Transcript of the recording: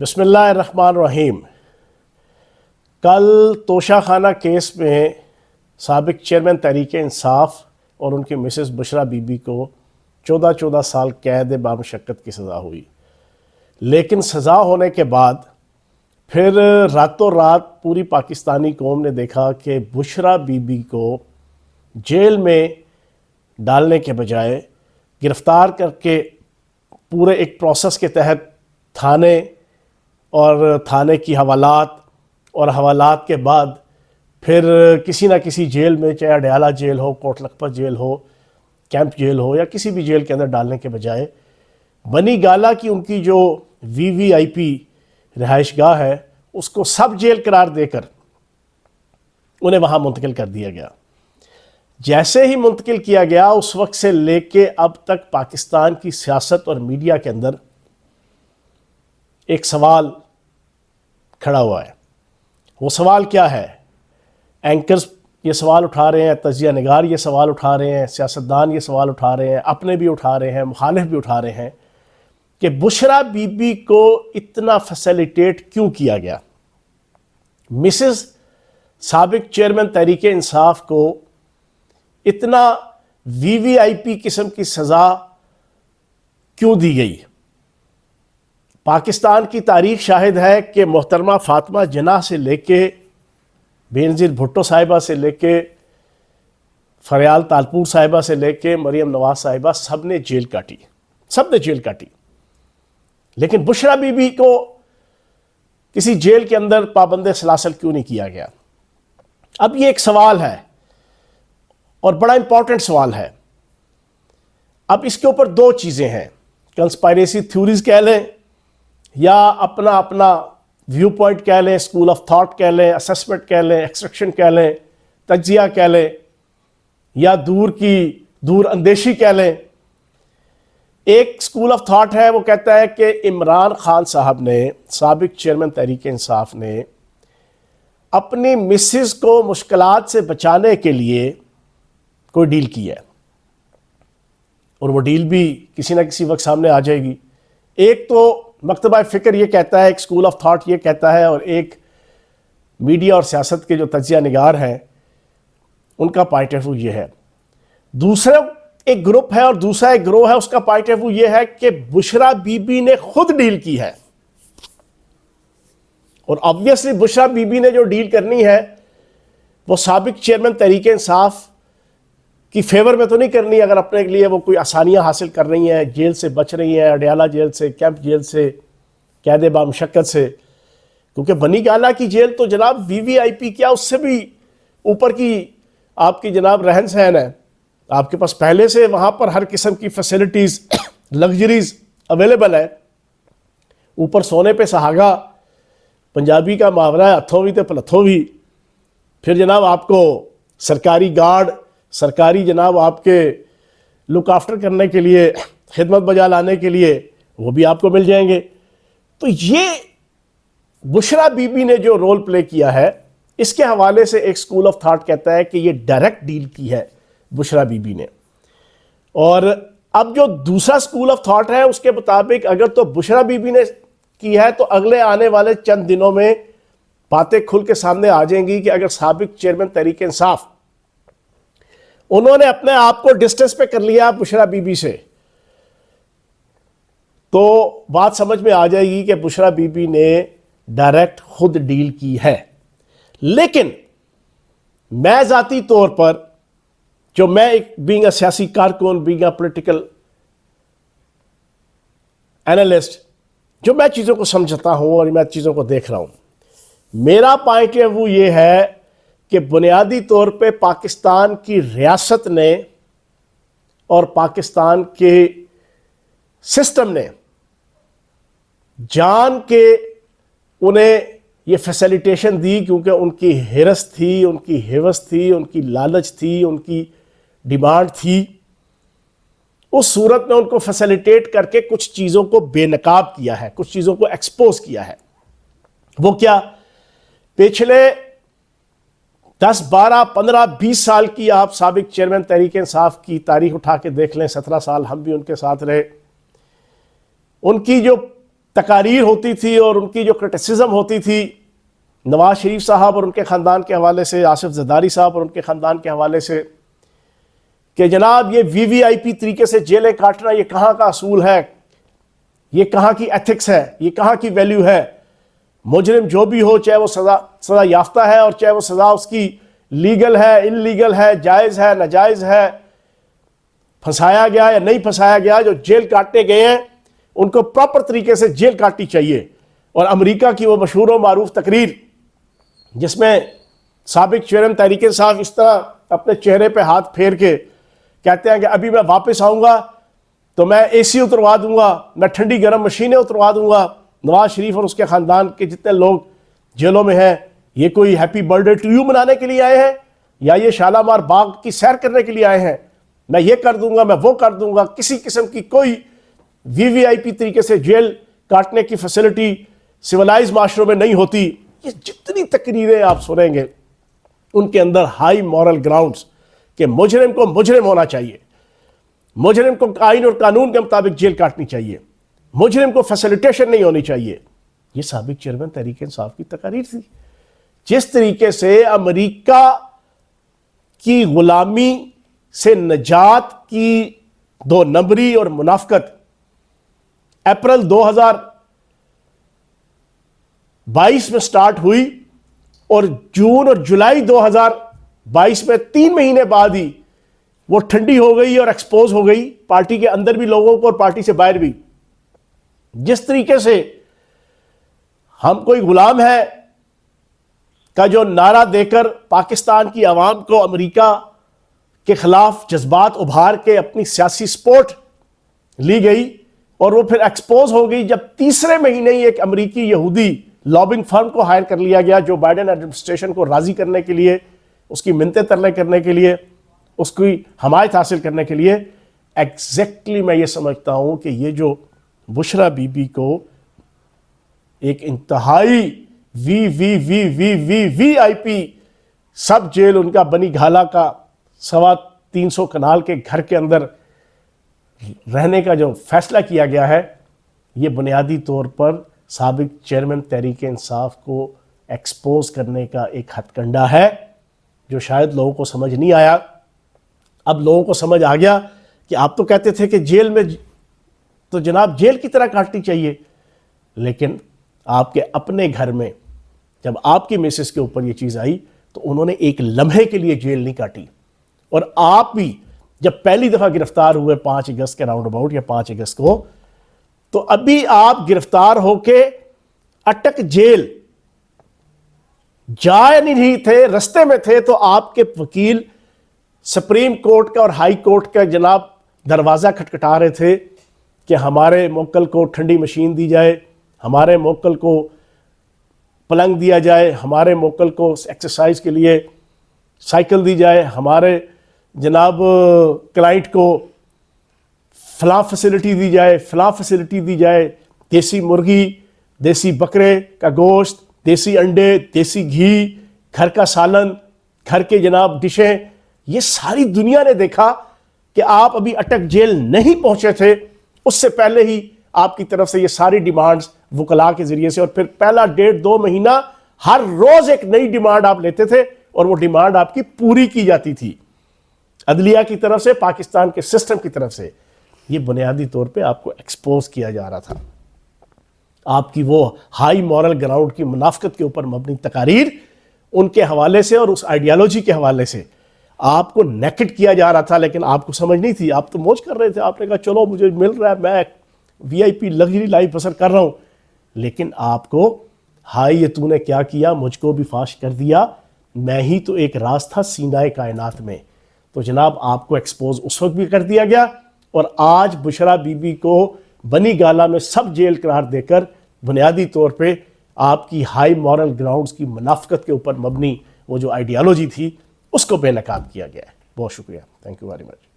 بسم اللہ الرحمن الرحیم۔ کل توشہ خانہ کیس میں سابق چیئرمین تحریک انصاف اور ان کی مسز بشرا بی بی کو 14 سال قید بامشقت کی سزا ہوئی، لیکن سزا ہونے کے بعد پھر راتوں رات پوری پاکستانی قوم نے دیکھا کہ بشرا بی بی کو جیل میں ڈالنے کے بجائے گرفتار کر کے پورے ایک پروسیس کے تحت تھانے اور تھانے کی حوالات اور حوالات کے بعد پھر کسی نہ کسی جیل میں، چاہے اڈیالہ جیل ہو، کوٹ لکھپت جیل ہو، کیمپ جیل ہو، یا کسی بھی جیل کے اندر ڈالنے کے بجائے بنی گالہ کی ان کی جو VVIP رہائش گاہ ہے اس کو سب جیل قرار دے کر انہیں وہاں منتقل کر دیا گیا۔ جیسے ہی منتقل کیا گیا اس وقت سے لے کے اب تک پاکستان کی سیاست اور میڈیا کے اندر ایک سوال کھڑا ہوا ہے۔ وہ سوال کیا ہے؟ اینکرز یہ سوال اٹھا رہے ہیں، تجزیہ نگار یہ سوال اٹھا رہے ہیں، سیاستدان یہ سوال اٹھا رہے ہیں، اپنے بھی اٹھا رہے ہیں، مخالف بھی اٹھا رہے ہیں کہ بشرا بی بی کو اتنا فیسیلیٹیٹ کیوں کیا گیا؟ مسز سابق چیئرمین تحریک انصاف کو اتنا VVIP قسم کی سزا کیوں دی گئی؟ پاکستان کی تاریخ شاہد ہے کہ محترمہ فاطمہ جناح سے لے کے بینظیر بھٹو صاحبہ سے لے کے فریال تالپور صاحبہ سے لے کے مریم نواز صاحبہ سب نے جیل کاٹی، لیکن بشرا بی بی کو کسی جیل کے اندر پابند سلاسل کیوں نہیں کیا گیا؟ اب یہ ایک سوال ہے اور بڑا امپورٹنٹ سوال ہے۔ اب اس کے اوپر دو چیزیں ہیں، کنسپائریسی تھیوریز کہہ لیں یا اپنا ویو پوائنٹ کہہ لیں، اسکول آف تھاٹ کہہ لیں، اسسمنٹ کہہ لیں، ایکسٹریکشن کہہ لیں، تجزیہ کہہ لیں، یا دور اندیشی کہہ لیں۔ ایک اسکول آف تھاٹ ہے، وہ کہتا ہے کہ عمران خان صاحب نے، سابق چیئرمین تحریک انصاف نے اپنی مسز کو مشکلات سے بچانے کے لیے کوئی ڈیل کی ہے، اور وہ ڈیل بھی کسی نہ کسی وقت سامنے آ جائے گی۔ ایک تو مکتبہ فکر یہ کہتا ہے، ایک اسکول آف تھاٹ یہ کہتا ہے، اور ایک میڈیا اور سیاست کے جو تجزیہ نگار ہیں ان کا پوائنٹ آف ویو یہ ہے۔ دوسرا ایک گروپ ہے اور دوسرا ایک گروہ ہے، اس کا پوائنٹ آف ویو یہ ہے کہ بشرا بی بی نے خود ڈیل کی ہے، اور آبویسلی بشرا بی بی نے جو ڈیل کرنی ہے وہ سابق چیئرمین تحریک انصاف کی فیور میں تو نہیں کرنی، اگر اپنے لیے وہ کوئی آسانیاں حاصل کر رہی ہیں، جیل سے بچ رہی ہیں، اڈیالہ جیل سے، کیمپ جیل سے، قید بامشقت سے، کیونکہ بنی گالہ کی جیل تو جناب VVIP کیا، اس سے بھی اوپر کی آپ کی جناب رہن سہن ہے، آپ کے پاس پہلے سے وہاں پر ہر قسم کی فیسلٹیز، لگژریز اویلیبل ہے، اوپر سونے پہ سہاگا، پنجابی کا محاورہ ہے ہتھوں بھی تے پلتھوں بھی، پھر جناب آپ کو سرکاری گارڈ، سرکاری جناب آپ کے لک آفٹر کرنے کے لیے، خدمت بجا لانے کے لیے وہ بھی آپ کو مل جائیں گے۔ تو یہ بشرا بی بی نے جو رول پلے کیا ہے، اس کے حوالے سے ایک اسکول آف تھاٹ کہتا ہے کہ یہ ڈائریکٹ ڈیل کی ہے بشرا بی بی نے، اور اب جو دوسرا اسکول آف تھاٹ ہے اس کے مطابق اگر تو بشرا بی بی نے کی ہے تو اگلے آنے والے چند دنوں میں باتیں کھل کے سامنے آ جائیں گی کہ اگر سابق چیئرمین تحریک انصاف انہوں نے اپنے آپ کو ڈسٹنس پہ کر لیا بشرا بی بی سے، تو بات سمجھ میں آ جائے گی کہ بشرا بی بی نے ڈائریکٹ خود ڈیل کی ہے۔ لیکن میں ذاتی طور پر، جو میں ایک بینگ اے سیاسی کارکن، بینگ اے پولیٹیکل اینالسٹ، جو میں چیزوں کو سمجھتا ہوں اور میں چیزوں کو دیکھ رہا ہوں، میرا پوائنٹ آف ویو یہ ہے کہ بنیادی طور پہ پاکستان کی ریاست نے اور پاکستان کے سسٹم نے جان کے انہیں یہ فیسیلیٹیشن دی، کیونکہ ان کی ہرس تھی، ان کی ہوس تھی، ان کی لالچ تھی، ان کی ڈیمانڈ تھی۔ اس صورت میں ان کو فیسیلیٹیٹ کر کے کچھ چیزوں کو بے نقاب کیا ہے، کچھ چیزوں کو ایکسپوز کیا ہے۔ وہ کیا؟ پچھلے 10 12 15 20 سال کی آپ سابق چیئرمین تحریک انصاف کی تاریخ اٹھا کے دیکھ لیں، 17 سال ہم بھی ان کے ساتھ رہے، ان کی جو تقاریر ہوتی تھی اور ان کی جو کرٹیسزم ہوتی تھی نواز شریف صاحب اور ان کے خاندان کے حوالے سے، آصف زرداری صاحب اور ان کے خاندان کے حوالے سے، کہ جناب یہ وی وی آئی پی طریقے سے جیلیں کاٹنا یہ کہاں کا اصول ہے، یہ کہاں کی ایتھکس ہے، یہ کہاں کی ویلیو ہے. مجرم جو بھی ہو، چاہے وہ سزا یافتہ ہے اور چاہے وہ سزا اس کی لیگل ہے، ان لیگل ہے، جائز ہے، ناجائز ہے، پھنسایا گیا یا نہیں پھنسایا گیا، جو جیل کاٹنے گئے ہیں ان کو پراپر طریقے سے جیل کاٹنی چاہیے. اور امریکہ کی وہ مشہور و معروف تقریر جس میں سابق چیئرمین تحریک انصاف اس طرح اپنے چہرے پہ ہاتھ پھیر کے کہتے ہیں کہ ابھی میں واپس آؤں گا تو میں اے سی اتروا دوں گا، میں ٹھنڈی گرم مشینیں اتروا دوں گا. نواز شریف اور اس کے خاندان کے جتنے لوگ جیلوں میں ہیں، یہ کوئی happy birthday to you منانے کے لیے آئے ہیں یا یہ شالامار باغ کی سیر کرنے کے لیے آئے ہیں؟ میں یہ کر دوں گا، میں وہ کر دوں گا. کسی قسم کی کوئی وی وی آئی پی طریقے سے جیل کاٹنے کی فیسلٹی سیولائز معاشروں میں نہیں ہوتی. یہ جتنی تقریریں آپ سنیں گے ان کے اندر ہائی مورل گراؤنڈز کہ مجرم کو مجرم ہونا چاہیے، مجرم کو آئین اور قانون کے مطابق جیل کاٹنی چاہیے، مجرم کو فیسلیٹیشن نہیں ہونی چاہیے. یہ سابق چیئرمین تحریک انصاف کی تقاریر تھی. جس طریقے سے امریکہ کی غلامی سے نجات کی 2 نمبری اور منافقت اپریل 2022 میں سٹارٹ ہوئی اور جون اور جولائی 2022 میں 3 مہینے بعد ہی وہ ٹھنڈی ہو گئی اور ایکسپوز ہو گئی، پارٹی کے اندر بھی لوگوں کو اور پارٹی سے باہر بھی. جس طریقے سے ہم کوئی غلام ہے کا جو نعرہ دے کر پاکستان کی عوام کو امریکہ کے خلاف جذبات ابھار کے اپنی سیاسی سپورٹ لی گئی اور وہ پھر ایکسپوز ہو گئی جب تیسرے مہینے ہی ایک امریکی یہودی لابنگ فرم کو ہائر کر لیا گیا جو بائیڈن ایڈمنسٹریشن کو راضی کرنے کے لیے، اس کی منتیں ترلے کرنے کے لیے، اس کی حمایت حاصل کرنے کے لیے. ایگزیکٹلی میں یہ سمجھتا ہوں کہ یہ جو بشرا بی بی کو ایک انتہائی وی آئی پی سب جیل ان کا بنی گھالا کا 350 کنال کے گھر کے اندر رہنے کا جو فیصلہ کیا گیا ہے، یہ بنیادی طور پر سابق چیئرمین تحریک انصاف کو ایکسپوز کرنے کا ایک ہتھ کنڈا ہے جو شاید لوگوں کو سمجھ نہیں آیا. اب لوگوں کو سمجھ آ گیا کہ آپ تو کہتے تھے کہ جیل میں تو جناب جیل کی طرح کاٹنی چاہیے، لیکن آپ کے اپنے گھر میں جب آپ کی میسز کے اوپر یہ چیز آئی تو انہوں نے ایک لمحے کے لیے جیل نہیں کاٹی. اور آپ بھی جب پہلی دفعہ گرفتار ہوئے 5 اگست کے راؤنڈ اباؤٹ یا 5 اگست کو، تو ابھی آپ گرفتار ہو کے اٹک جیل جا نہیں تھے، رستے میں تھے، تو آپ کے وکیل سپریم کورٹ کا اور ہائی کورٹ کا جناب دروازہ کھٹکھٹا رہے تھے کہ ہمارے موکل کو ٹھنڈی مشین دی جائے، ہمارے موکل کو پلنگ دیا جائے، ہمارے موکل کو ایکسرسائز کے لیے سائیکل دی جائے، ہمارے جناب کلائنٹ کو فلاں فیسلٹی دی جائے، فلاں فیسلٹی دی جائے، دیسی مرغی، دیسی بکرے کا گوشت، دیسی انڈے، دیسی گھی، گھر کا سالن، گھر کے جناب ڈشیں. یہ ساری دنیا نے دیکھا کہ آپ ابھی اٹک جیل نہیں پہنچے تھے، اس سے پہلے ہی آپ کی طرف سے یہ ساری ڈیمانڈز وکلاء کے ذریعے سے، اور پھر پہلا 1.5-2 مہینہ ہر روز ایک نئی ڈیمانڈ آپ لیتے تھے اور وہ ڈیمانڈ آپ کی پوری کی جاتی تھی عدلیہ کی طرف سے، پاکستان کے سسٹم کی طرف سے. یہ بنیادی طور پہ آپ کو ایکسپوز کیا جا رہا تھا. آپ کی وہ ہائی مورل گراؤنڈ کی منافقت کے اوپر مبنی تقاریر ان کے حوالے سے اور اس آئیڈیالوجی کے حوالے سے آپ کو نیکڈ کیا جا رہا تھا، لیکن آپ کو سمجھ نہیں تھی. آپ تو موج کر رہے تھے، آپ نے کہا چلو مجھے مل رہا ہے، میں وی آئی پی لگژری لائف بسر کر رہا ہوں. لیکن آپ کو ہائی یہ تو نے کیا کیا، مجھ کو بھی فاش کر دیا، میں ہی تو ایک راز تھا سینائے کائنات میں. تو جناب آپ کو ایکسپوز اس وقت بھی کر دیا گیا، اور آج بشرا بی بی کو بنی گالا میں سب جیل قرار دے کر بنیادی طور پہ آپ کی ہائی مورل گراؤنڈز کی منافقت کے اوپر مبنی وہ جو آئیڈیالوجی تھی اس کو بے نقاب کیا گیا ہے. بہت شکریہ. Thank you very much.